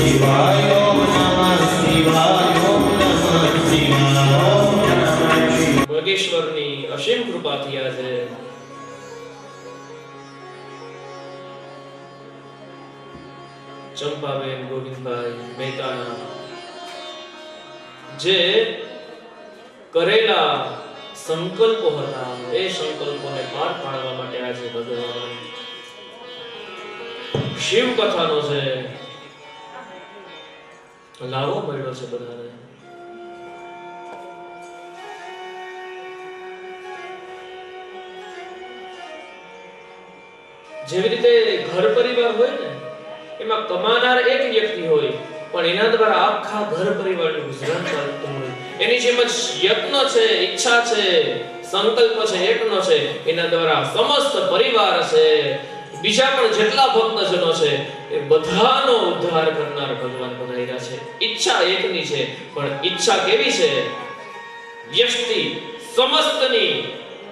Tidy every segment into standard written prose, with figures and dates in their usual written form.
શિવાય ઓમ નમઃ શિવાય ઓમ નમઃ શિવાય ઓમ નમઃ શિવાય। યોગેશ્વરની અસીમ કૃપાથી આજે ચંપાબેન ગોવિંદભાઈ મહેતાના જે કરેલા સંકલ્પો હતા એ સંકલ્પોને પાર પાડવા માટે આજે ભગવાન શિવ કથાનો છે લાવો મળ્યો છે બધાને। જેવી રીતે ઘર પરિવાર હોય ને એમાં કમાનાર એક વ્યક્તિ હોય પણ એના દ્વારા આખા ઘર પરિવારનું ગુજરાન ચાલતું હોય એની જેમ જ યત્ન છે ઈચ્છા છે સંકલ્પ છે એકનો છે એના દ્વારા સમસ્ત પરિવાર છે બીજા પણ જેટલા ભક્તજનો છે એ બધાનો ઉદ્ધાર કરનાર ભગવાન પધાર્યા છે। ઈચ્છા એકની છે પણ ઈચ્છા કેવી છે વ્યષ્ટિ સમસ્તની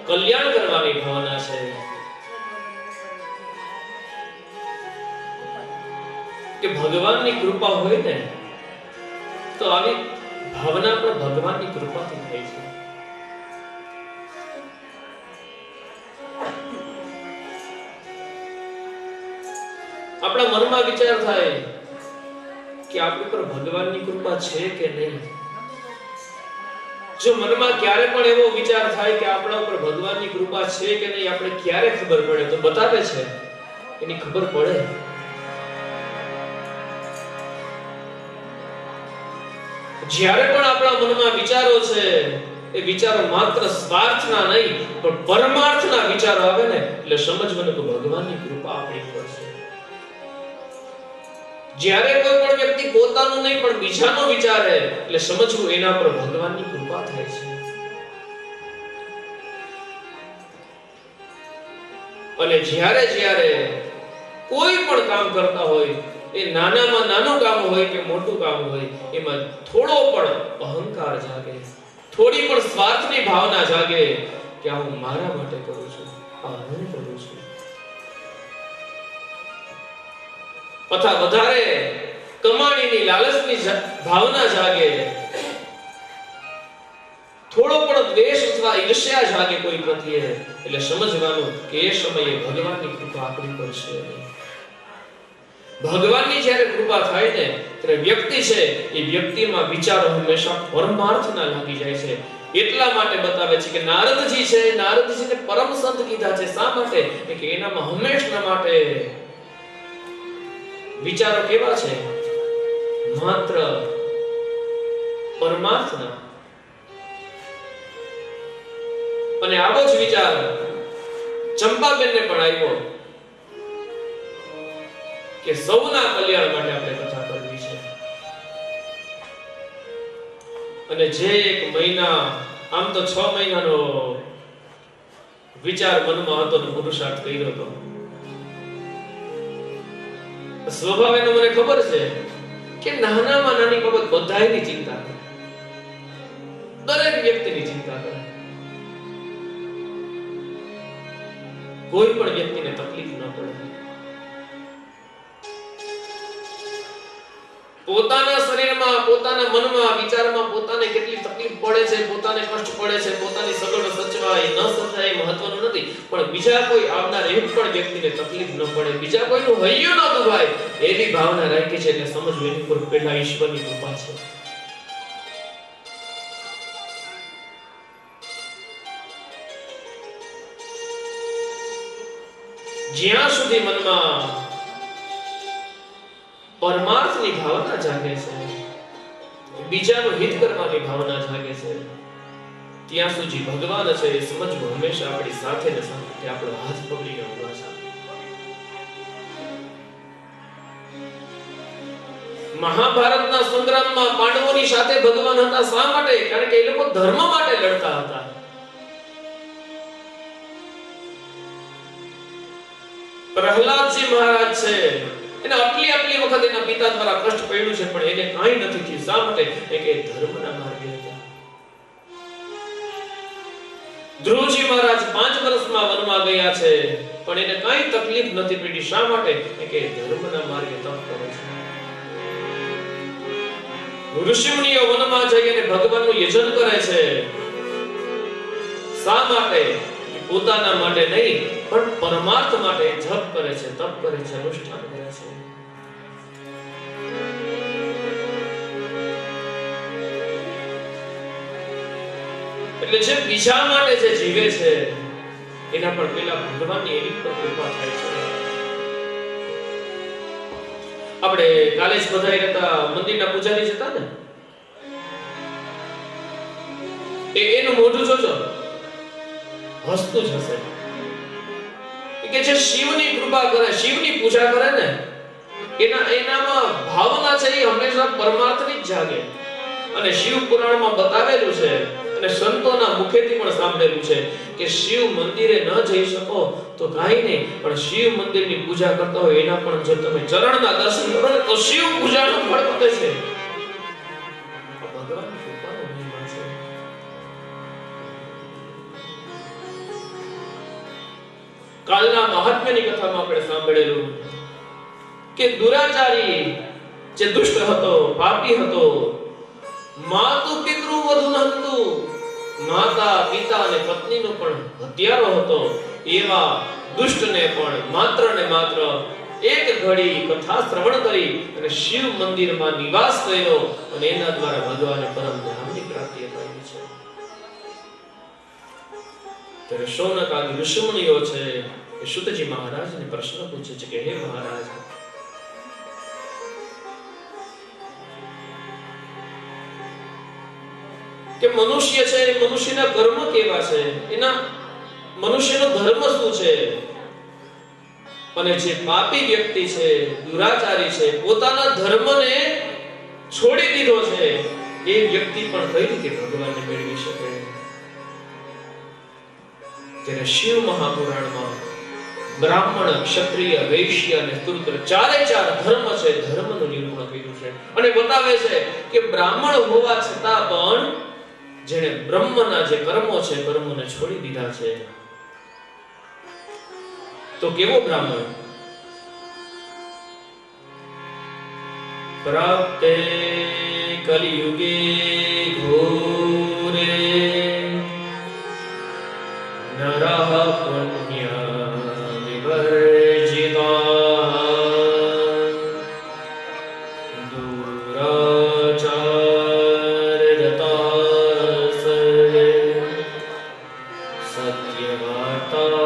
કલ્યાણ કરવાની ભાવના છે કે ભગવાનની કૃપા હોય ને તો આવી ભાવના પણ ભગવાનની કૃપાથી થાય છે। આપણા મનમાં વિચાર થાય કે આપણી પર ભગવાનની કૃપા છે કે નહીં। જો મનમાં ક્યારે પણ એવો વિચાર થાય કે આપણા ઉપર ભગવાનની કૃપા છે કે નહીં આપણે ક્યારે ખબર પડે તો બતાવે છે એની ખબર પડે જ્યારે પણ આપણા મનમાં વિચારો છે એ વિચારો માત્ર સ્વાર્થના નહીં પણ પરમાર્થના વિચારો આવે ને એટલે સમજવાનું કે ભગવાનની કૃપા આપણી પર છે। જ્યારે કોઈ પણ વ્યક્તિ પોતાનું નહીં પણ બીજાનો વિચારે એટલે સમજવું એના પર ભગવાનની કૃપા થાય છે। અને જ્યારે જ્યારે કોઈ પણ કામ કરતા હોય એ નાનામાં નાનું કામ હોય કે મોટું કામ હોય એમાં થોડો પણ અહંકાર જાગે થોડી પણ સ્વાર્થની ભાવના જાગે કે આ હું મારા માટે કરું છું આ હું કરું છું અથવા વધારે કમાણીની લાલચની ભાવના જાગે થોડો પણ દ્વેષ અથવા ઈર્ષ્યા જાગે કોઈ પ્રત્યે એટલે સમજવાનું કે એ સમયે ભગવાનની કૃપા આપણી પર છે। ભગવાનની જ્યારે કૃપા થાય ને ત્યારે વ્યક્તિ છે એ વ્યક્તિમાં વિચારો હંમેશા પરમાર્થના લાગી જાય છે। એટલા માટે બતાવે છે કે નારદજીને પરમ સંત કીધા છે શા માટે કે એનામાં હંમેશા માટે વિચારો કેવા છે માત્ર પરમાર્થના। અને આવો જ વિચાર ચંપાબેનને પણ આવ્યો કે સૌના કલ્યાણ માટે આપણે કથા કરવી છે। અને જે એક મહિના આમ તો 6 મહિનાનો વિચાર મનમાં હતો ને પુરુષાર્થ કર્યો હતો સ્વભાવ એનો મને ખબર છે કે નાનામાં નાની બાબત બધાયની ચિંતા કરે દરેક વ્યક્તિની ચિંતા કરે કોઈ પણ વ્યક્તિને તકલીફ ન પડે પોતાના શરીરમાં પોતાના મનમાં વિચારમાં પોતાને કેટલી તકલીફ પડે છે પોતાને કષ્ટ પડે છે પોતાની સગવડ સચવાય ન સચવાય મહત્વનું નથી પણ બીજા કોઈ આવનાર એક પણ વ્યક્તિને તકલીફ ન પડે બીજા કોઈનું હૈયું ન દુભાય એવી ભાવના રાખી છે એટલે સમજવું એની પર પહેલા ઈશ્વરની કૃપા છે। જ્યાં સુધી મનમાં પરમાર્થની ભાવના જાગે છે બીજાનું હિત કરવાની ભાવના જાગે છે ત્યાં સુધી ભગવાન છે એ સમજવું હંમેશા આપણી સાથે ને સાથે આપણો હાથ પકડીને ઊભા છે। મહાભારતના સંગ્રામમાં પાંડવોની સાથે ભગવાન હતા શા માટે કારણ કે એ લોકો ધર્મ માટે લડતા હતા। પ્રહલાદજી મહારાજ છે એને આટલી વખત એના પિતા દ્વારા કષ્ટ પડ્યું છે પણ એને કાંઈ નથી થયું શા માટે કે ધર્મના માર્ગે હતા। ધ્રુવજી મહારાજ 5 વર્ષમાં વનમાં ગયા છે પણ એને કાંઈ તકલીફ નથી પડી શા માટે કે ધર્મના માર્ગે તપ કરે છે। ઋષિમુનિઓ વનમાં જઈને ભગવાનનું યજન કરે છે. શા માટે? પોતાના માટે નહીં, પણ પરમાર્થ માટે જપ કરે છે, તપ કરે છે, અનુષ્ઠાન કરે છે. એટલે જે બીજા માટે જે જીવે છે એના પર પેલા ભગવાનની એવી કૃપા થાય છે. આપણે કાલે જ બધા રહેતા મંદિરના પૂજારી જતા ને, એનું મોઢું જોજો, હસતું જ હશે. કે જે શિવની કૃપા કરે, શિવની પૂજા કરે ને, એનામાં ભાવના છે એ હંમેશા પરમાર્થની જ જાગે. અને શિવ પુરાણમાં બતાવેલું છે અને સંતોના મુખેથી પણ સાંભળેલું છે કે શિવ મંદિરે ન જઈ શકો તો કાંઈ નહીં, પણ શિવ મંદિરની પૂજા કરતા હોય એના પણ જો તમે ચરણના દર્શન કરો ને તો શિવ પૂજાનું ફળ મળે છે. ભગવાનની કૃપાનો મહિમા છે. કાલના મહાત્મ્યની કથામાં આપણે સાંભળેલું કે દુરાચારી જે દુષ્ટ હતો, પાપી હતો, માતુ પિતૃ વધુ નહતું, માતા પિતા અને પત્નીનો પણ હત્યારો હતો, એવા દુષ્ટને પણ માત્ર ને માત્ર એક ઘડી કથા શ્રવણ કરી અને શિવ મંદિરમાં નિવાસ કર્યો અને એના દ્વારા ભગવાને પરમ ધામની પ્રાપ્તિ અપાવી છે. ત્યારે શૌનક આદિ ઋષિમુનિઓ છે એ શુતજી મહારાજને પ્રશ્ન પૂછે છે કે હે મહારાજ, કે મનુષ્ય છે એ મનુષ્યના કર્મ કેવા છે, એના મનુષ્યનો ધર્મ શું છે? અને જે પાપી વ્યક્તિ છે, દુરાચારી છે, પોતાના ધર્મને છોડી દીધો છે, એ વ્યક્તિ પણ કઈ રીતે ભગવાનને મેળવી શકે? ત્યારે શિવ મહાપુરાણમાં બ્રાહ્મણ, ક્ષત્રિય, વૈશ્ય અને શૂદ્ર ચારે ચાર ધર્મ છે, ધર્મનું નિરૂપણ કર્યું છે અને બતાવે છે કે બ્રાહ્મણ હોવા છતાં પણ જેણે બ્રહ્મના જે કર્મો છે, કર્મોને છોડી દીધા છે, તો કેવો બ્રાહ્મણ? પ્રાપ્તે કલિયુગે ઘોરે નરઃ પુણ્ય વિવર્જિતઃ દુરાચારરતાઃ સર્વે સત્યવાર્તા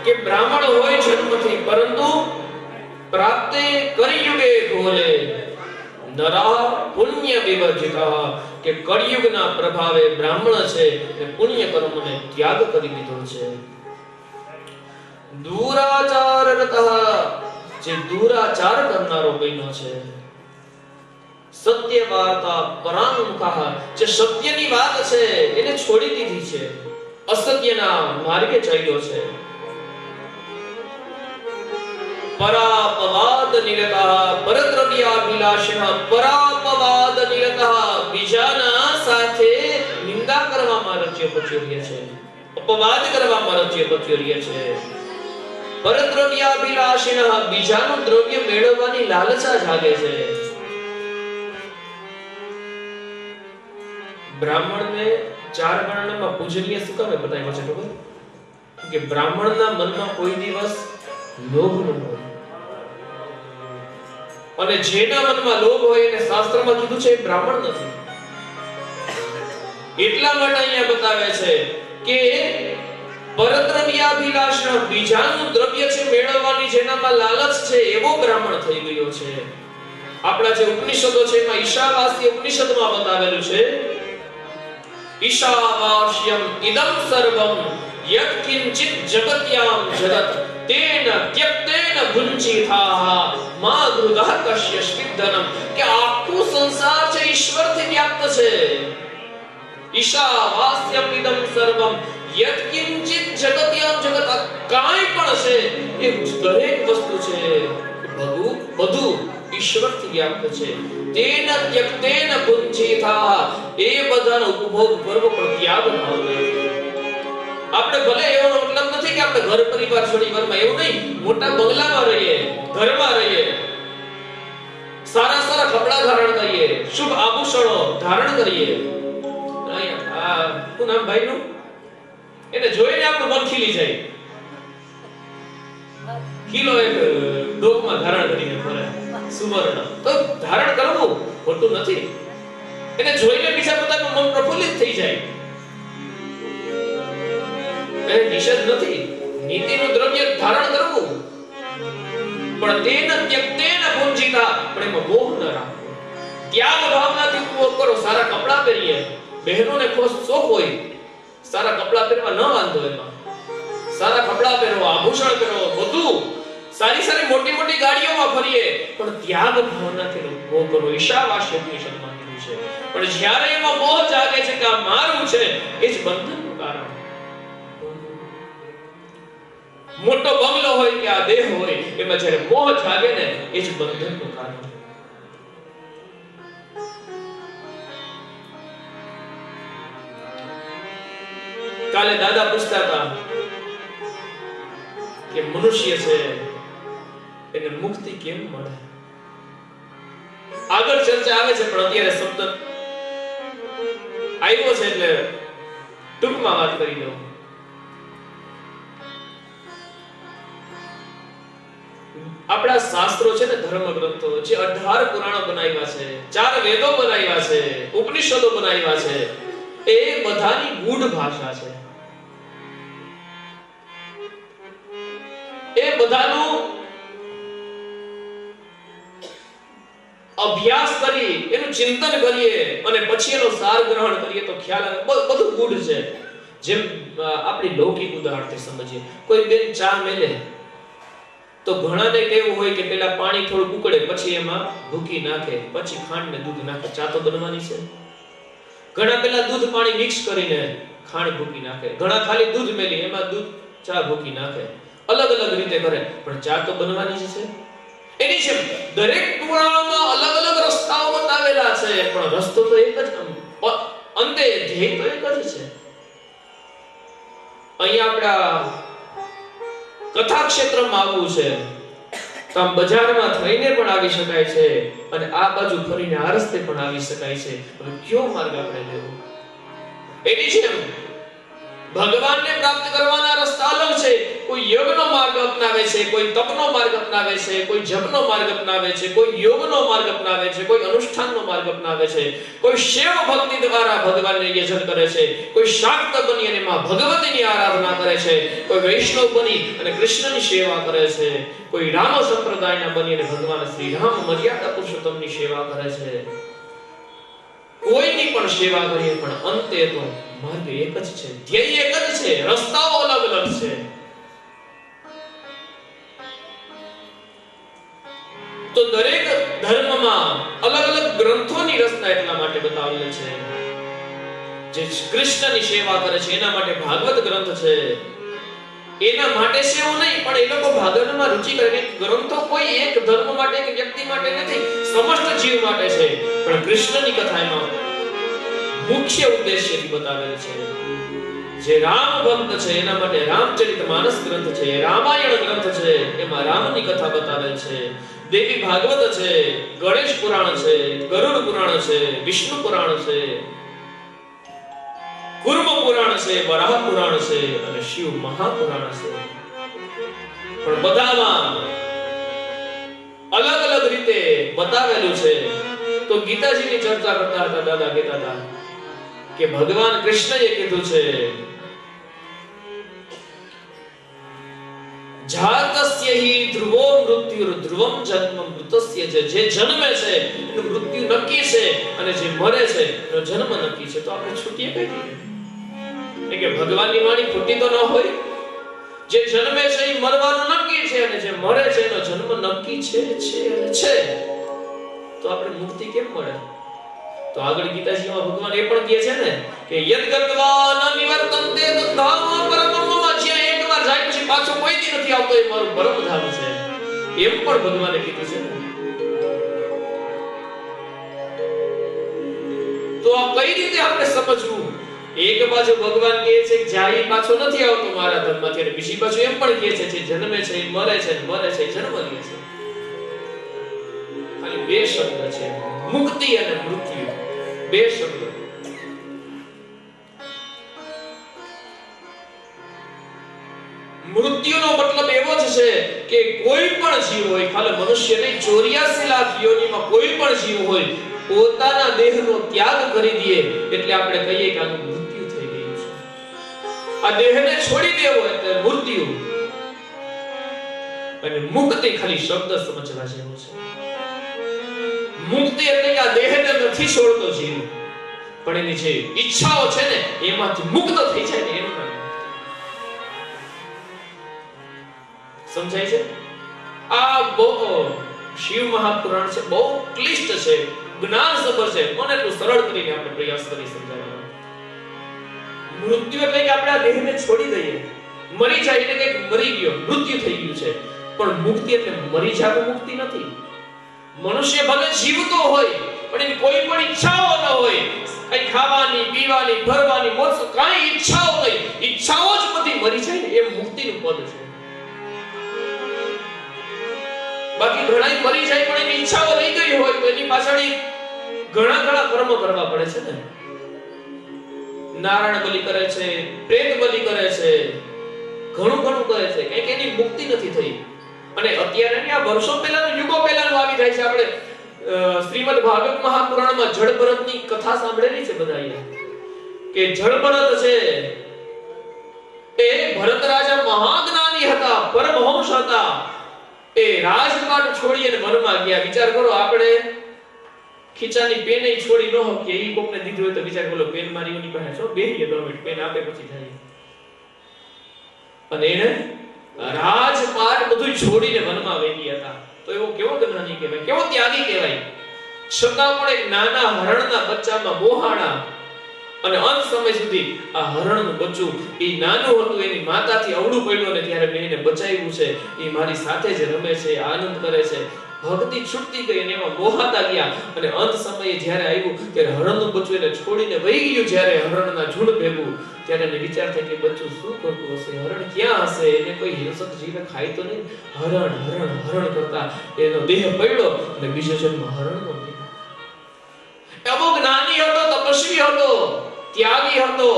કે બ્રાહ્મણ હોય જન્મથી, પરંતુ પ્રાપ્તે કલિયુગે ઘોરે નરઃ પુણ્ય વિવર્જિતઃ કે કળિયુગના પ્રભાવે બ્રાહ્મણ છે એ પુણ્ય કર્મને ત્યાગ કરી દીધો છે. દુરાચારરતઃ જે દુરાચાર કરનારો બન્યો છે. સત્ય વાર્તા પરાંગમુખઃ જે સત્યની વાત છે એને છોડી દીધી છે, અસત્યના માર્ગે ચાલ્યો છે. પરાપવાદ નિરતઃ પરદ્રવ્યાભિલાષિનઃ પરાપવાદ નિરતઃ બીજાના સાથે નિંદા કરવામાં રચ્યો પચ્યો રહે છે, અપવાદ કરવામાં રચ્યો પચ્યો રહે છે. પરદ્રવ્યાભિલાષિનઃ બીજાનું દ્રવ્ય મેળવવાની લાલસા જાગે છે. બ્રાહ્મણને ચાર વર્ણમાં પૂજનીય શું કામે બતાવ્યો છે ખબર? કે બ્રાહ્મણના મનમાં કોઈ દિવસ લોભ ન હોય, અને જેના મનમાં લોભ હોય એને શાસ્ત્રમાં કીધું છે એ બ્રાહ્મણ નથી. એટલા માટે અહીંયા બતાવે છે કે પરદ્રવ્યાભિલાષ બીજાનું દ્રવ્ય છે મેળવવાની જેનામાં લાલચ છે એવો બ્રાહ્મણ થઈ ગયો છે. આપણા જે ઉપનિષદો છે એમાં ઈશાવાસ્ય ઉપનિષદમાં બતાવેલું છે ઈશાવાસ્યમ ઇદમ સર્વમ યત કિંચિત જગત્યામ જગત તેન ત્યક્તેન ભુંજીથાઃ મા ગૃધઃ કશ્ય સ્વિદ્ધનમ કે આખું સંસાર છે ઈશ્વરથી વ્યાપ્ત છે. ઈશાવાસ્યમ ઇદમ સર્વમ યત કિંચિત જગત્યામ જગત કાંઈ પણ છે એ દરેક વસ્તુ છે બધું ઈશ્વરથી વ્યાપ્ત છે. તેન ત્યક્તેન ભુંજીથાઃ એ બધાનો ઉપભોગ કરવો પણ ત્યાગ ભાવના. આપણે ભલે એવો મતલબ નથી નથી કે આપણે ઘર પરિવાર છોડી વનમાં, એવું નહીં. મોટા બંગલામાં રહીએ, ઘરમાં રહીએ, સારા સારા કપડા ધારણ કરીએ, શુભ આભૂષણો ધારણ કરીએ. આ શું નામ ભાઈનું? એને જોઈને આપણું મન ખીલી જાય. કિલો એક ડોકમાં ધારણ કરીને ફરે સુવર્ણ, તો ધારણ કરવું ખોટું નથી. એને જોઈને બીજા બધાનું મન પ્રફુલ્લિત થઈ જાય. એ નિષેધ નથી નીતિનું દ્રવ્ય ધારણ કરવું, પણ તેન ત્યક્તેન પુંજિતા, પણ એમાં મોહ ન રાખવો. ત્યાગ ભાવનાથી ઉપભોગ કરો. સારા કપડા પહેરીએ, બહેનોને શોખ હોય સારા કપડા પહેરવા, ન વાંધો એમાં. સારા કપડા પહેરો, આભૂષણ પહેરો, બધું સારી સારી મોટી મોટી ગાડીઓમાં ફરીએ, પણ ત્યાગ ભાવનાથી ઉપભોગ કરો. ઈશાવાસ્ય ઉપનિષદમાં કીધું છે. પણ જ્યારે એમાં મોહ જાગે છે કે આ મારું છે, એ જ બંધનનું કારણ. મોટો બંગલો હોય કે આ દેહ હોય, એમાં જ્યારે મોહ જાગે ને, એ જ બંધનનું કારણ. કાલે દાદા પૂછતા હતા કે મનુષ્ય છે એને મુક્તિ કેમ મળે? આગળ ચર્ચા આવે છે, પણ અત્યારે શબ્દ આવ્યો છે એટલે ટૂંકમાં વાત કરી દઉં. આપણા શાસ્ત્રો છે ને, ધર્મ ગ્રંથો જે 18 પુરાણો બનાવ્યા છે, 4 વેદો બનાવ્યા છે, ઉપનિષદો બનાવ્યા છે, એ બધાની ગૂઢ ભાષા છે. એ બધાનું અભ્યાસ કરી, એનું ચિંતન કરીએ અને પછી એનો સાર ગ્રહણ કરીએ તો ખ્યાલ આવે બધું ગૂઢ છે. જેમ આપણી લૌકિક ઉદાહરણથી સમજીએ, કોઈ બેન ચા મેલે તો ઘણાને કેવું હોય કે પેલા પાણી થોડું ઉકળે, પછી એમાં ભૂકી નાખે, પછી ખાંડ ને દૂધ નાખે. ચા તો બનવાની છે. ઘણા પેલા દૂધ પાણી મિક્સ કરીને ખાંડ ભૂકી નાખે, ઘણા ખાલી દૂધ મેલી એમાં દૂધ ચા ભૂકી નાખે. અલગ અલગ રીતે કરે, પણ ચા તો બનવાની જ છે. એની જેમ દરેક પુરાણોમાં અલગ અલગ રસ્તાઓ બતાવેલા છે, પણ રસ્તો તો એક જ, અંતે ધ્યેય તો એક જ છે. અહીંયા આપણા કથા ક્ષેત્રમાં આવવું છે તો આમ બજારમાં થઈને પણ આવી શકાય છે, અને આ બાજુ ફરીને આ રસ્તે પણ આવી શકાય છે. હવે કયો માર્ગ આપણે લેવો? એની જેમ ભગવાનને પ્રાપ્ત કરવાના રસ્તા અલગ છે. કોઈ યજ્ઞનો માર્ગ અપનાવે છે, કોઈ તપનો માર્ગ અપનાવે છે, કોઈ જપનો માર્ગ અપનાવે છે, કોઈ યોગનો માર્ગ અપનાવે છે, કોઈ અનુષ્ઠાનનો માર્ગ અપનાવે છે, કોઈ શૈવ ભક્તિ દ્વારા ભગવાનને યજન કરે છે, કોઈ શાક્ત બની અને માં ભગવતીની આરાધના કરે છે, કોઈ વૈષ્ણવ બની અને કૃષ્ણની સેવા કરે છે, કોઈ રામ સંપ્રદાયના બની અને ભગવાન શ્રી રામ મર્યાદા પુરુષોત્તમની સેવા કરે છે. કોઈની પણ સેવા કરીએ, પણ અંતે તો માર્ગ એક જ છે, ધ્યેય એક જ છે, રસ્તાઓ અલગ અલગ છે. તો દરેક ધર્મમાં અલગ અલગ ગ્રંથોની રચના એટલા માટે બતાવેલ છે. જે કૃષ્ણની સેવા કરે છે એના માટે ભાગવત ગ્રંથ છે. એના માટે છે એવું નહીં, પણ એ લોકો ભાગવતમાં રુચિ કરે. ગ્રંથો કોઈ એક ધર્મ માટે, એક વ્યક્તિ માટે નથી, સમસ્ત જીવ માટે છે. પણ કૃષ્ણની કથામાં મુખ્ય ઉદ્દેશ્યથી બતાવેલ છે. જે રામ ભક્ત છે એના માટે રામચરિતમાનસ ગ્રંથ છે, રામાયણ ગ્રંથ છે, એમાં રામની કથા બતાવેલ છે. દેવી ભાગવત છે, ગણેશ પુરાણ છે, ગરુડ પુરાણ છે, વિષ્ણુ પુરાણ છે, કુર્મ પુરાણ છે, વરાહ પુરાણ છે અને શિવ મહાપુરાણ છે. પણ બધામાં અલગ અલગ રીતે બતાવેલું છે. તો ગીતાજીની ચર્ચા કરતા હતા દાદા કહેતા હતા કે ભગવાન કૃષ્ણએ કીધું છે, જાતસ્ય હિ ધ્રુવો મૃત્યુર ધ્રુવમ જન્મ મૃતસ્ય. જે જન્મે છે એનું મૃત્યુ નક્કી છે, અને જે મરે છે એનો જન્મ નક્કી છે. તો આપણે છૂટીએ કઈ રીતે? કે ભગવાનની વાણી ખોટી તો ન હોય. જે જન્મે છે એ મરવાનું નક્કી છે, અને જે મરે છે એનો જન્મ નક્કી છે અને છે. તો આપણે મુક્તિ કેમ મળે? તો આગળ ગીતાજીમાં ભગવાન એ પણ કહે છે ને કે યદ ગત્વા ન નિવર્તન્તે તદ્ધામ પરમમ. જ્યાં એકવાર જાય પછી પાછો કોઈ દી નથી આવતો, એ મારું પરમધામ છે. એમ પણ ભગવાને કીધું છે. તો આ કઈ રીતે આપણે સમજવું એક બાજુ ભગવાન કહે છે કે જાય પાછો નથી આવતો મારા ધર્મમાંથી, અને બીજી બાજુ એમ પણ કહે છે જે જન્મે છે એ મરે છે, મરે છે એ જન્મ લે છે. ખાલી બે શબ્દ છે, મુક્તિ અને મૃત્યુ. બે શબ્દ. મૃત્યુનો મતલબ એવો જ છે કે કોઈ પણ જીવ હોય, ખાલી મનુષ્ય નહીં, 84 લાખ યોનિમાં કોઈ પણ જીવ હોય, પોતાના દેહનો ત્યાગ કરી દે એટલે આપણે કહીએ કે આનું મૃત્યુ થઈ ગયું છે. આ દેહને છોડી દેવો એટલે મૃત્યુ. અને મુક્તિ ખાલી શબ્દ સમજવા જેવો છે. મુક્તિ એટલે કે આ દેહને નથી છોડતો જીવ, પણ એની જે ઈચ્છાઓ છે ને એમાંથી મુક્ત થઈ જાય ને એનું નામ. સમજાય છે? આ બહુ શિવ મહાપુરાણ છે, બહુ ક્લિષ્ટ છે, જ્ઞાન સભર છે, મને એટલું સરળ કરીને આપણે પ્રયાસ કરી સમજાવવાનો. મૃત્યુ એટલે કે આપણે આ દેહને છોડી દઈએ, મરી જાય એટલે કે મરી ગયો, મૃત્યુ થઈ ગયું છે. પણ મુક્તિ એટલે મરી જવું મુક્તિ નથી. મનુષ્ય ભલે જીવતો હોય પણ એની કોઈ પણ ઈચ્છાઓ ન હોય, કઈ ખાવાની, પીવાની, ફરવાની, મોજ, કાંઈ ઈચ્છાઓ નહીં, ઈચ્છાઓ જ બધી મરી જાય ને એ મુક્તિનું પદ છે. બાકી ઘણા મરી જાય પણ એની ઈચ્છાઓ રહી ગઈ હોય તો એની પાછળ ઘણા કર્મ કરવા પડે છે ને. નારાયણ બલિ કરે છે, પ્રેત બલિ કરે છે, ઘણું કરે છે, કારણ કે એની મુક્તિ નથી થઈ. અને અત્યારે આ વર્ષો પહેલાનું, યુગો પહેલાનું આવી જાય છે. આપણે શ્રીમદ ભાગવત મહાપુરાણમાં જળભરતની કથા સાંભળેલી છે બધાએ, કે જળભરત છે એ ભરત રાજા મહાજ્ઞાની હતા, પરમહંસ હતા. એ રાજપાટ છોડી અને વનમાં ગયા. વિચાર કરો, આપણે ખીચાની પેન છોડી ન હોય કે ઈ કોકને દીધું હોય તો વિચાર બોલો, પેન મારી ઓની પાસે છો, બેહીએ 2 મિનિટ, પેન આપે પછી જાય. અને એને રાજપાટ બધું છોડીને વનમાં વહી ગયા હતા. તો એવો કેવો જ્ઞાની કહેવાય, કેવો ત્યાગી કહેવાય. છતાં પણ એક નાના હરણના બચ્ચામાં મોહાણા, અને અંત સમય સુધી આ હરણનું બચ્ચું એ નાનું હતું, એની માતાથી અવળું પડ્યું, અને ત્યારે મેં એને બચાવ્યું છે, એ મારી સાથે જ રમે છે, આનંદ કરે છે. ભક્તિ છૂટતી ગઈ અને એમાં મોહાતા ગયા. અને અંત સમયે જ્યારે આવ્યું ત્યારે હરણનું બચ્ચું એને છોડીને વહી ગયું. જ્યારે હરણના ઝુંડ ભેગું, ત્યારે એને વિચાર થાય કે બચ્ચું શું કરતું હશે, હરણ ક્યાં હશે, એને કોઈ હિંસક જીવે ખાય તો નહીં. હરણ કરતા એનો દેહ પડ્યો અને બીજો જન્મ હરણનો થયો. એવો જ્ઞાની હતો, તપસ્વી હતો, ત્યાગી હતો,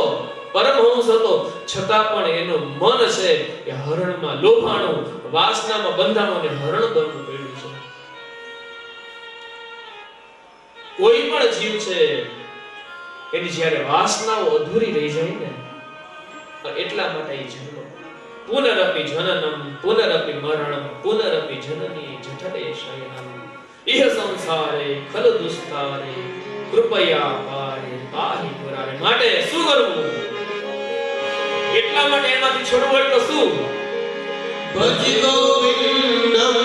પરમહંસ હતો, છતાં પણ એનું મન છે એ હરણમાં લોભાણું, વાસનામાં બંધાણું અને હરણ બનવું પડ્યું છે. કોઈ પણ જીવ છે એની જ્યારે વાસનાઓ અધૂરી રહી જાય ને, એટલા માટે એ જન્મ. પુનરપી જનનમ પુનરપી મરણમ પુનરપી જનની જઠરે શયનમ ઇહ સંસારે ખલ દુસ્તારે કૃપયા પાહિ પુરારે. માટે શું કરવું? એટલા માટે એમાંથી છોડવું એટલે શું? ભજ ગોવિંદમ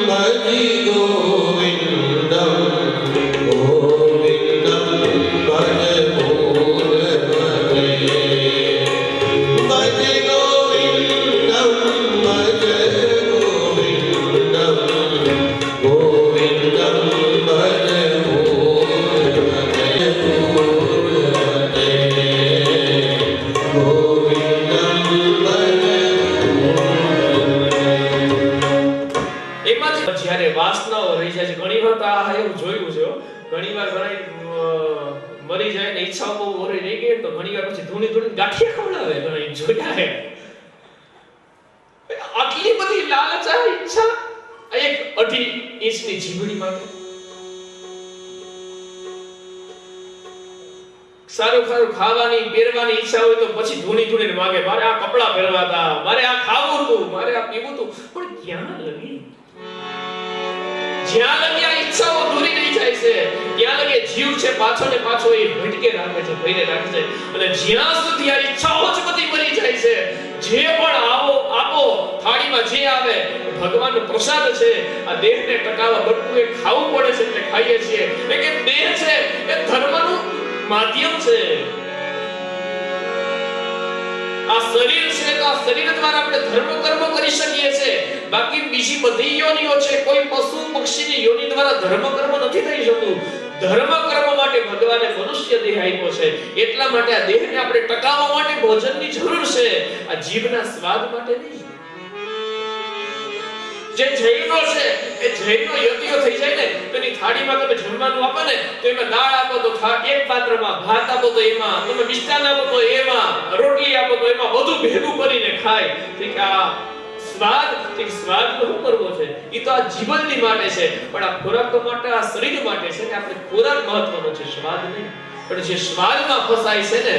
ભજ ગોવિંદમ ગોવિંદમ ભજ મૂળમતે. ભજ ગોવિંદમ ભજ ગોવિંદમ ગોવિંદમ ભજ જ્યારે વાસનાઓ રહી જાય છે. ઘણી વાર આ એવું જોયું છે, ઘણી વાર ઘણા મરી જાય ને ઈચ્છાઓ બહુ ઓરી રહી ગઈ તો ઘણી વાર પછી ધૂણી ગાંઠિયા ખવડાવે. ઘણા જોયા હે. આટલી બધી લાલચ આ ઈચ્છા એક 2.5 ઇંચની જીભડી માટે. સારું ખાવાની પહેરવાની ઈચ્છા હોય તો પછી ધૂણી માંગે, મારે આ કપડા પહેરવા હતા, મારે આ ખાવું હતું, મારે આ પીવું હતું. પણ ક્યાં લગી? જ્યાં લગી આ ઈચ્છાઓ દૂરી નહીં જાય છે ત્યાં લગી જીવ છે પાછો ને પાછો એ ભટકે રાખે છે, ભઈને રાખે છે. અને જ્યાં સુધી આ ઈચ્છાઓ જ બધી મરી જાય છે, જે પણ આપો થાળીમાં જે આવે ભગવાનનો પ્રસાદ છે. આ દેહને ટકાવવા બટકું એ ખાવું પડે છે એટલે ખાઈએ છીએ. એટલે કે દેહ છે એ ધર્મનું માધ્યમ છે. આ શરીર છે તો આ શરીર દ્વારા આપણે ધર્મ કર્મ કરી શકીએ છીએ. બાકી બીજી બધી યોનિઓ છે, કોઈ પશુ પક્ષીની યોનિ દ્વારા ધર્મ કર્મ નથી થઈ શકતું. ધર્મ કર્મ માટે ભગવાને મનુષ્ય દેહ આપ્યો છે. એટલા માટે આ દેહને આપણે ટકાવવા માટે ભોજનની જરૂર છે, આ જીભના સ્વાદ માટે નહીં. જે જૈનો છે એ જૈનો યતિઓ થઈ જાય ને, તો એની થાળીમાં તમે જમવાનું આપો ને, તો એમાં દાળ આપો તો એક પાત્રમાં, ભાત આપો તો એમાં, તમે મિષ્ટાન આપો તો એમાં, રોટલી આપો તો એમાં, બધું ભેગું કરીને ખાય. કે આ સ્વાદ, કે સ્વાદ તો શું કરવો છે? એ તો આ જીવનની માટે છે, પણ આ ખોરાક તો માટે, આ શરીર માટે છે કે આપણે ખોરાક મહત્વનો છે, સ્વાદ નહીં. પણ જે સ્વાદમાં ફસાય છે ને,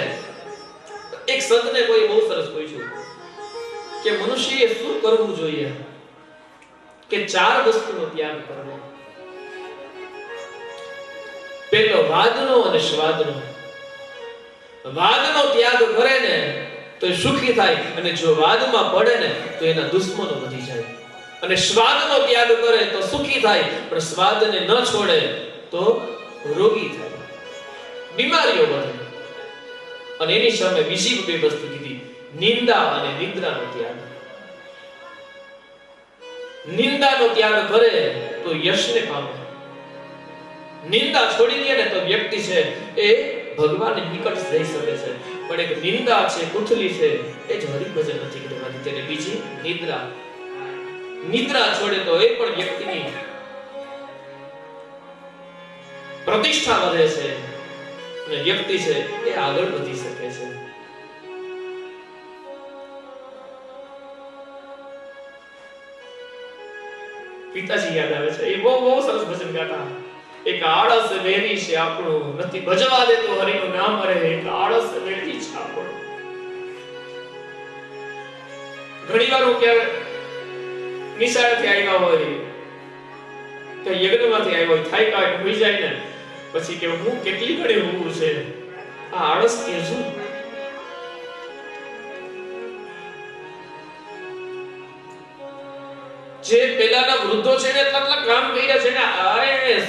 એક સંતને કોઈ બહુ સરસ પૂછ્યું કે મનુષ્યએ શું કરવું જોઈએ કે 4 વસ્તુનો ત્યાગ કરવો. પેલો વાદનો અને સ્વાદનો. વાદનો ત્યાગ કરે ને તો સુખી થાય, અને જો વાદમાં પડે ને તો એના દુશ્મનો વધી જાય. અને સ્વાદનો ત્યાગ કરે તો સુખી થાય, પણ સ્વાદને ન છોડે તો રોગી થાય, બીમારીઓ વધે. અને એની સામે બીજી 2 વસ્તુ કીધી, નિંદા અને નિદ્રાનો ત્યાગ. નિંદાનો ત્યાગ કરે તો યશને પામે. નિંદા છોડી દે ને તો વ્યક્તિ છે એ ભગવાનની નિકટ જઈ શકે છે. પણ એક નિંદા છે, કુથલી છે, એ જ હરિભજન નથી કરવાની. તેને બીજી નિદ્રા. નિદ્રા છોડે તો એ પણ વ્યક્તિની પ્રતિષ્ઠા વધે છે, અને વ્યક્તિ છે એ આગળ વધી શકે છે. પિતાજી યાદ આવે છે, એ બહુ સરસ ભજન ગાતા. એક આળસ વેરી છે આપણું, નથી ભજવા દેતો હરિનું નામ રે. એક આળસ વેરી છે આપણું. ઘણી વાર હું કે નિશાળેથી આવ્યા હોય કે યજ્ઞમાંથી આવ્યા હોય, થાય કાંઈ હોઈ જાય ને, પછી કે હું કેટલી ઘડી ઊંઘું છે. આ આળસ કે શું? જે પેલાના વૃદ્ધો છે ને એટલા કામ કર્યા છે ને, આરએસ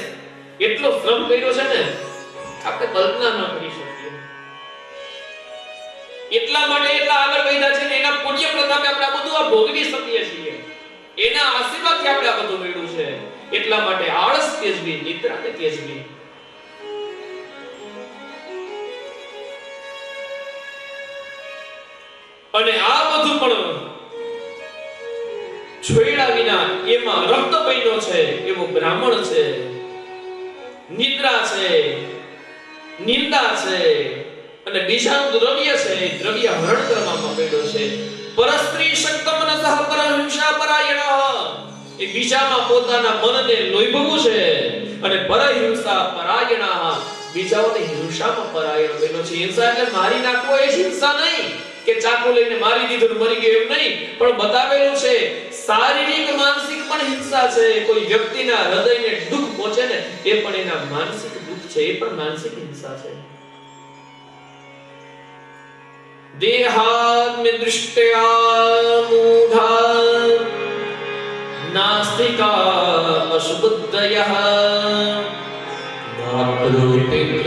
એટલો શ્રમ કર્યો છે ને, આપણે કલ્પના ન કરી શકીએ. એટલા માટે એટલા આગળ વધ્યા છે ને, એના પુણ્ય પ્રતાપે આપણે આ બધું આ ભોગવી શકીએ છીએ. એના આશીર્વાદથી આપણે આ બધું મેળવ્યું છે. એટલા માટે આળસ ત્યજવી, નિદ્રાને ત્યજવી. અને આ બધું પણ છોડ્યા વિના એમાં રક્ત બન્યો છે એવો બ્રાહ્મણ છે, નિદ્રા છે, નિંદા છે, અને બીજાનું દ્રવ્ય છે, દ્રવ્ય હરણ કરવામાં પડ્યો છે. પરસ્ત્રી શક્તમન સહ પરહિંસા પરાયણ. એ બીજામાં પોતાના મનને લોભવું છે, અને પરહિંસા પરાયણ, બીજાઓની હિંસામાં પરાયણ બન્યો છે. હિંસા એટલે મારી નાખવો એ હિંસા નહીં, કે ચાકુ લઈને મારી દીધું મરી ગયો એમ નહીં, પણ બતાવેલું છે શારીરિક માનસિક પણ હિંસા છે. કોઈ વ્યક્તિના હૃદયને દુઃખ પહોંચે ને એ પણ એના માનસિક દુઃખ છે, એ પણ માનસિક હિંસા છે. દેહાત્મ દૃષ્ટ્યા મૂઢા નાસ્તિકા અશુદ્ધયઃ માતૃપિતૃર્નિર્દેશા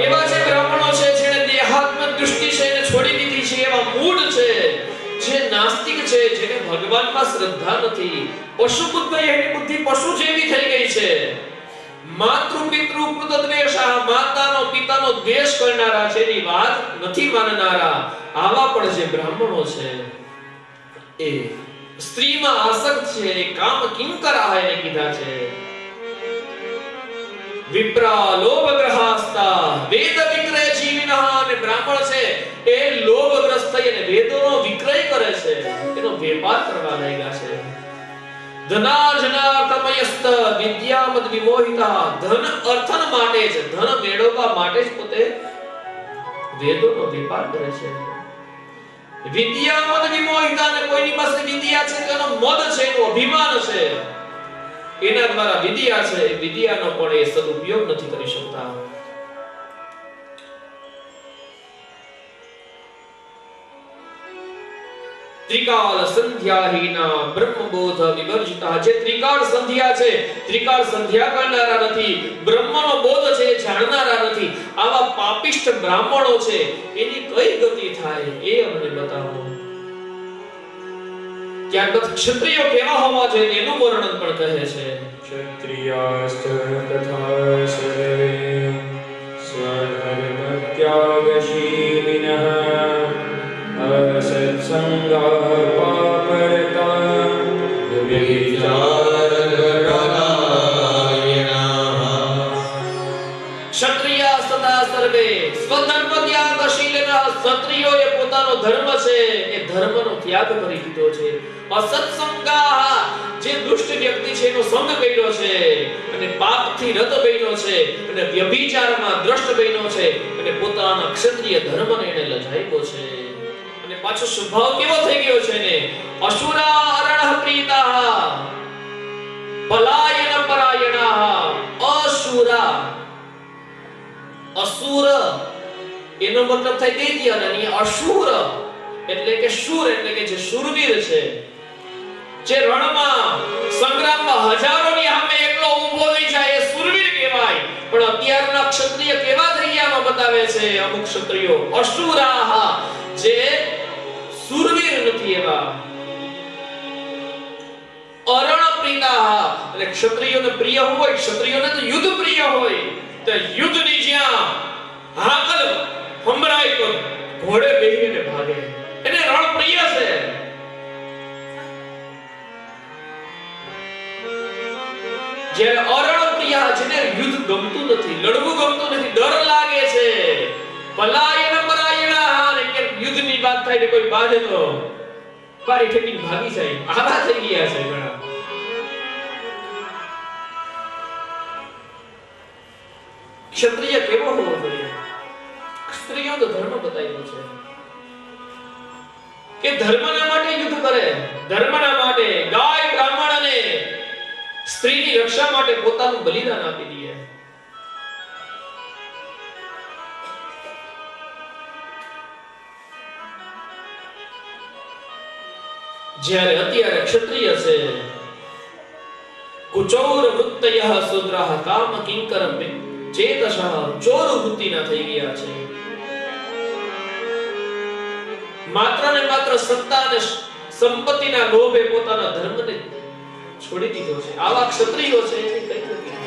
એવા જે બ્રાહ્મણો છે જેને દેહાત્મ દૃષ્ટિ છે એને છોડી દીધી છે, એવા મૂઢ છે, જે નાસ્તિક છે, જેને ભગવાનમાં શ્રદ્ધા નથી, પશુ બુદ્ધ, એની બુદ્ધિ પશુ જેવી થઈ ગઈ છે. માતૃ પિતૃ કૃત દ્વેષા, માતાનો પિતાનો દ્વેષ કરનારા છે, એની વાત નથી માનનારા, આવા પણ જે બ્રાહ્મણો છે એ સ્ત્રીમાં આસક્ત છે, કામ કિંકરા એને કીધા છે. વિપ્રા લોભગ્રહસ્તા વેદ વિક્રય જીવિનઃ. અને બ્રાહ્મણ છે એ લોભગ્રસ્ત થઈ અને વેદોનો વિક્રય કરે છે, એનો વેપાર કરવા લાગ્યા છે. ધનાર્જનાર્થમયસ્ત વિદ્યામદ વિમોહિતા. ધન અર્થન માટે જ, ધન મેળવવા માટે જ પોતે વેદોનો વેપાર કરે છે. વિદ્યામદ વિમોહિતા. અને કોઈની પાસે વિદ્યા છે તેનો મદ છે, એનો અભિમાન છે, એના દ્વારા વિદ્યા છે, એ વિદ્યાનો પણ એ સદુપયોગ નથી કરી શકતા. ત્રિકાળ સંધ્યાહીના બ્રહ્મબોધ વિવર્જિતા. જે ત્રિકાળ સંધ્યા છે, ત્રિકાળ સંધ્યા કરનારા નથી, બ્રહ્મનો બોધ છે એ જાણનારા નથી, આવા પાપિષ્ઠ બ્રાહ્મણો છે, એની કઈ ગતિ થાય એ અમને બતાવો. ત્યારબાદ ક્ષત્રિયો કેવા હોવા જોઈએ એનું વર્ણન પણ કહે છે. क्षत्रियाश्च तथा सर्वे स्वधर्मत्यागशीलिनः असत्सङ्गाः पापरता ક્ષત્રિય સદા સર્વે સ્વધર્મ ત્યાગશીલના, ક્ષત્રિયોએ પોતાનો ધર્મ છે એ ધર્મનો ત્યાગ કરી દીધો છે. અસત્સંગાહ, જે દુષ્ટ વ્યક્તિ છે એનો સંગ કર્યો છે અને પાપથી રત બન્યો છે અને વ્યભિચારમાં દ્રષ્ટ બન્યો છે અને પોતાના ક્ષત્રિય ધર્મને એને લજાવ્યો છે. અને પાછો સ્વભાવ કેવો થઈ ગયો છે ને, અસુરા અરણઃ પ્રીતાઃ પલાયન પરાયણાઃ. અસુરા, અસુર એનો મતલબ થાય દૈત્ય, અને અસુર એટલે કે શૂર એટલે કે જે શૂરવીર છે, જે રણમાં સંગ્રામમાં હજારોની સામે એકલો ઊભો થઈ જાય એ શૂરવીર કહેવાય. પણ અત્યારના ક્ષત્રિય કેવા થઈ ગયા બતાવે છે અમુક ક્ષત્રિયો, અસુરાહ, જે શૂરવીર નથી એવા. અરણ પ્રીતાહ, એટલે ક્ષત્રિયોને પ્રિય હોય, ક્ષત્રિયોને તો યુદ્ધ પ્રિય હોય, તો યુદ્ધની જ્યાં હાકલ સંભળાય તો ઘોડે બેહીને ભાગે, એને રણ પ્રિય છે. જ્યારે અરણ પ્રિય, જેને યુદ્ધ ગમતું નથી, લડવું ગમતું નથી, ડર લાગે છે, પલાયન પરાયણા, અને કે યુદ્ધની વાત થાય ને કોઈ બાજે તો પારી ઠેકીને ભાગી જાય, આવા થઈ ગયા છે ઘણા. ક્ષત્રિય કેવો હોવો જોઈએ? સ્ત્રીઓ તો ધર્મ બતાવ્યો છે કે ધર્મના માટે યુદ્ધ કરે, ધર્મના માટે ગાય બ્રાહ્મણ અને સ્ત્રીની રક્ષા માટે પોતાનું બલિદાન આપી દે. જ્યારે અત્યારે ક્ષત્રિય છે કુચૌર વૃત્તયઃ શૂદ્રઃ કામ કિંકરમ ચેતસઃ, ચોર વૃત્તિના થઈ ગયા છે. માત્ર ને માત્ર સત્તા અને સંપત્તિના લોભે પોતાના ધર્મને છોડી દીધો છે. આવા ક્ષત્રિયો છે એની કઈ નથી.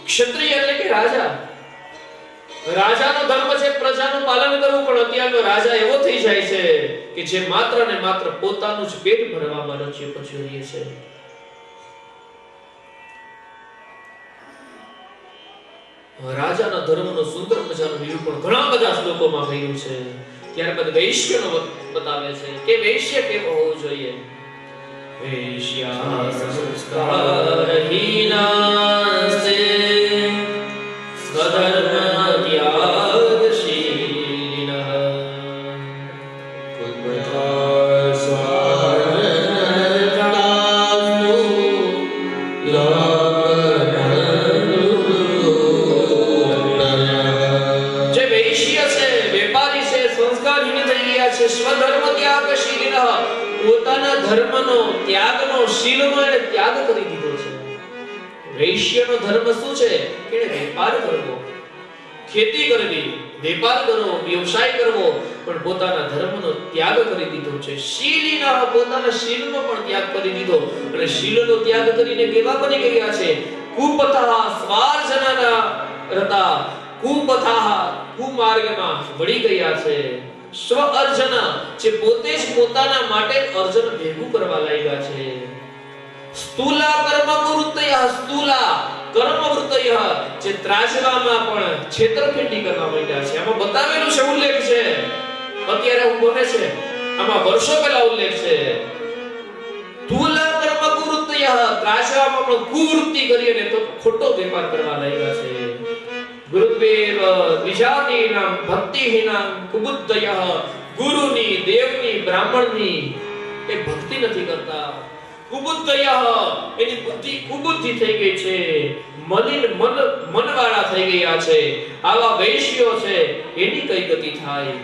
ક્ષત્રિય એટલે કે રાજા. રાજાનો ધર્મ છે પ્રજાનું પાલન કરવું, પણ અત્યારનો રાજા એવો થઈ જાય છે કે જે માત્ર ને માત્ર પોતાનું જ પેટ ભરવામાં રચ્યો પચ્યો રહે છે. રાજાના ધર્મનો સુંદર મજાનું નિરૂપણ ઘણા બધા શ્લોકોમાં થયું છે. ત્યારબાદ વૈશ્યનો બતાવે છે કે વૈશ્ય કેવો હોવો જોઈએ. વૈશ્યા સંસ્કારહીનાસ્તે સ્વધર્મ ત્યાગશીલિનઃ कुर्वता સ્વાર્થાસ્તુ જે વૈશ્ય છે, વેપારી છે, સંસ્કારહીન થઈ ગયા છે, સ્વધર્મ ત્યાગશીલિનઃ, પોતાના ધર્મનો ત્યાગનો શીલનો એને ત્યાગ કરી દીધો છે. વૈશ્યનો ધર્મ શું છે કે વેપાર કરવો, ખેતી કરવી, વેપાર કરવો, વ્યવસાય કરવો, પણ પોતાના ધર્મનો ત્યાગ કરી દીધો છે. શીલિનઃ, પોતાના શીલનો પણ ત્યાગ કરી દીધો, અને શીલનો ત્યાગ કરીને કેવા બની ગયા છે? કુપથઃ, સ્વાર્જનના રતા, કુપથઃ, કુમાર્ગમાં વળી ગયા છે. સ્વ અર્જન, જે પોતે જ પોતાના માટે અર્જન ભેગું કરવા લાગ્યા છે. સ્થૂલા કર્મ વૃત્તય, સ્થૂલા કર્મ વૃત્તય, જે ત્રાજવામાં પણ છેતરપિંડી કરવા માંડ્યા છે. આમાં બતાવેલું છે, ઉલ્લેખ છે, અત્યારે હું બોલે છે, આમાં વર્ષો પહેલા ઉલ્લેખ છે. સ્થૂલા કર્મ વૃત્તય, ત્રાજવામાં પણ કુવૃત્તિ કરી અને તો ખોટો વેપાર કરવા લાગ્યા છે. ગુરુદેવ વિજાતીનાં ભક્તિહીનાં કુબુદ્ધય, ગુરુની, દેવની, બ્રાહ્મણની એ ભક્તિ નથી કરતા. કુબુદ્ધય, એની બુદ્ધિ કુબુદ્ધિ થઈ ગઈ છે, મલિન મનવાળા થઈ ગયા છે. આવા વૈશ્યો છે એની કઈ ગતિ થાય?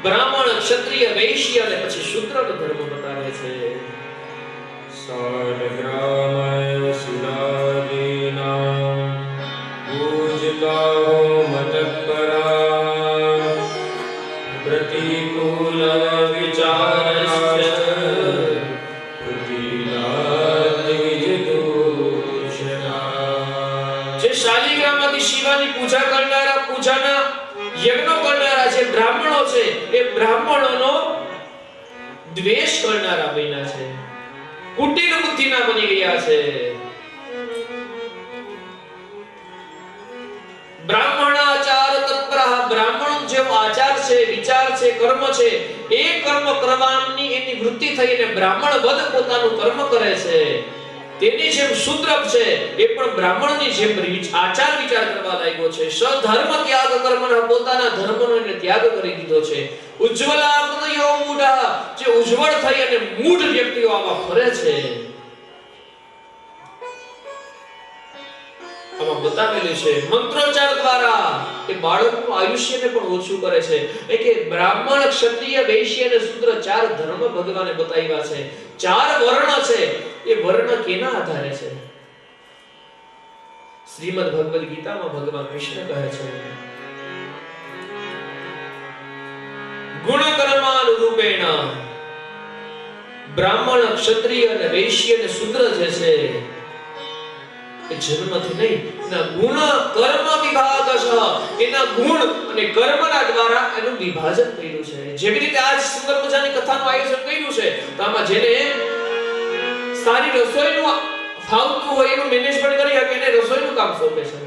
બ્રાહ્મણ, ક્ષત્રિય, વૈશ્ય અને પછી શૂદ્રનો ધર્મ બતાવે છે. सारग्रामसुरादीनां पूजिता પૂજા કરનારા, પૂજાના યજ્ઞો કરનારા જે બ્રાહ્મણો છે એ બ્રાહ્મણોનો દ્વેષ કરનારા બન્યા છે, કુટિલ બુદ્ધિના બની ગયા છે. બ્રાહ્મણાચાર તત્પરઃ, બ્રાહ્મણ જેવો આચાર છે, વિચાર છે, કર્મ છે, એ કર્મ કરવાની એની વૃત્તિ થઈને બ્રાહ્મણ વદ પોતાનું કર્મ કરે છે. તેની જેમ શૂદ્ર છે એ પણ બ્રાહ્મણની જેમ આચાર વિચાર કરવા લાગ્યો છે. સધર્મ ત્યાગ કર્મના, પોતાના ધર્મનો એને ત્યાગ કરી દીધો છે. ઉજ્જવલાગ્નયો મૂઢઃ, જે ઉજ્જવળ થઈ અને મૂઢ વ્યક્તિઓ આવા ફરે છે. આમાં બતાવેલું છે મંત્રોચ્ચાર દ્વારા એ બાળકનું આયુષ્યને પણ ઓછું કરે છે. એટલે કે બ્રાહ્મણ, ક્ષત્રિય, વૈશ્ય અને શૂદ્ર ચાર ધર્મ ભગવાને બતાવ્યા છે. ચાર વર્ણ છે. એ વર્ણ કેના આધારે છે? શ્રીમદ ભગવદ ગીતામાં ભગવાન કૃષ્ણ કહે છે ગુણ કર્માનુરૂપેણ બ્રાહ્મણ, ક્ષત્રિય અને વૈશ્ય અને શૂદ્ર જે છે એ જન્મથી નહીં, એના ગુણ કર્મ વિભાગશ, એના ગુણ અને કર્મના દ્વારા એનું વિભાજન કર્યું છે. જેવી રીતે આજ સુંદર મજાની કથાનું આયોજન કર્યું છે, તો આમાં જેને સારી રસોઈનું ફાવતું હોય એનું મેનેજમેન્ટ કરી શકે એને રસોઈનું કામ સોંપે છે.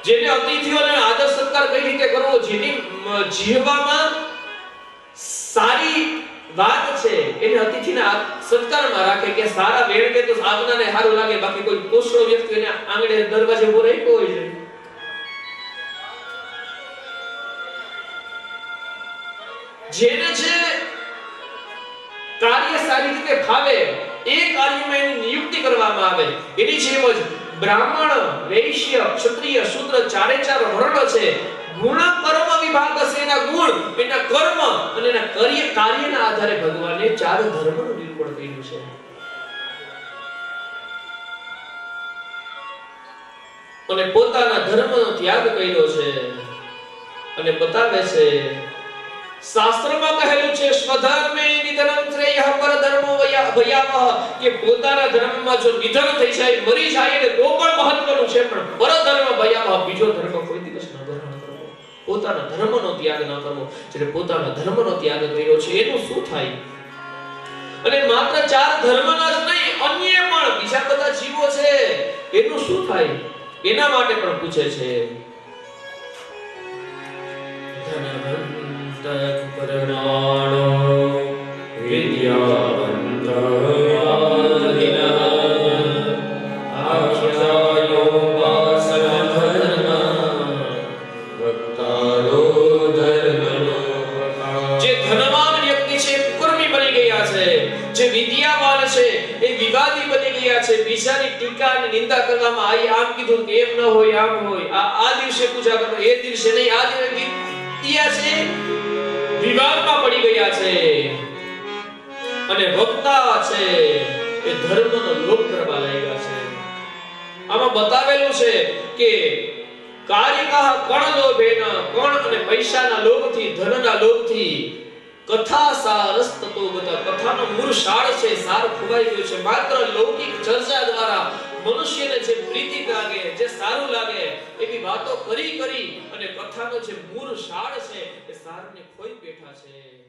જેને અતિથિઓને આદર સત્કાર કઈ રીતે કરવો, જેની જીહવામાં સારી વાત છે એને અતિથિના સત્કારમાં રાખે, કે સારા વેણ કે તો આગનાને સારું લાગે, બાકી કોઈ કોસળો વ્યક્તિ એને આંગણે દરવાજે ઉભો રાખ્યો હોય છે. જેને જે કાર્ય સારી રીતે ફાવે એ કાર્યમાં એની નિયુક્તિ કરવામાં આવે. એની જેમ જ બ્રાહ્મણ, વૈશ્ય, ક્ષત્રિય, શૂદ્ર ચારે ચાર વર્ણ છે. ગુણ કર્મ વિભાગ છે, એના ગુણ, એના કર્મ અને એના કાર્યના આધારે ભગવાને ચાર ધર્મનું નિરૂપણ કર્યું છે. અને પોતાના ધર્મનો ત્યાગ કર્યો છે અને બતાવે છે શાસ્ત્રમાં કહેલું છે સ્વધર્મે નિધનમ શ્રેયઃ પરધર્મો ભયાવહ, કે પોતાના ધર્મમાં જો નિધન થઈ જાય, મરી જાય ને તો પણ મહત્વનું છે, પણ પરધર્મ ભયાવહ, બીજો ધર્મ કોઈ દિવસ ન ગ્રહણ કરવો, પોતાના ધર્મનો ત્યાગ ન કરવો. જેને પોતાના ધર્મનો ત્યાગ કર્યો છે એનું શું થાય? અને માત્ર ચાર ધર્મના જ નહીં, અન્ય પણ બીજા બધા જીવો છે એનું શું થાય? એના માટે પણ પૂછે છે. પરમાણો વિદ્યાવંત આદિનઃ આખ્યાયો વાસન ધર્મ વક્તારો ધર્મનો. જે ધનવાન વ્યક્તિ છે કુકર્મી બની ગયા છે, જે વિદ્યાવાન છે એ વિવાદી બની ગયા છે, બીજાની ટીકા અને નિંદા કરવામાં આવી, આમ કીધું કે એમ ન હોય, આમ હોય, આ દિવસે પૂજા કરો, એ દિવસે નહીં, આ દિવસે વિદ્યા છે વિવાદમાં પડી ગયા છે. અને વક્તા છે એ ધર્મનો લોપ કરવા લાગ્યા છે. આમાં બતાવેલું છે કે કાર્યકાહ કણ લોભેન, કણ અને પૈસાના લોભથી, ધનના લોભથી કથા સારસ્તતો ગતા, કથાનો મૂળ સાર છે, સાર ખોવાઈ ગયો છે. માત્ર લૌકિક ચર્ચા દ્વારા મનુષ્યને જે પ્રીતિ લાગે, જે સારું લાગે એવી વાતો કરી અને કથાનો જે મૂળ સાર છે એ સારને ખોઈ બેઠા છે.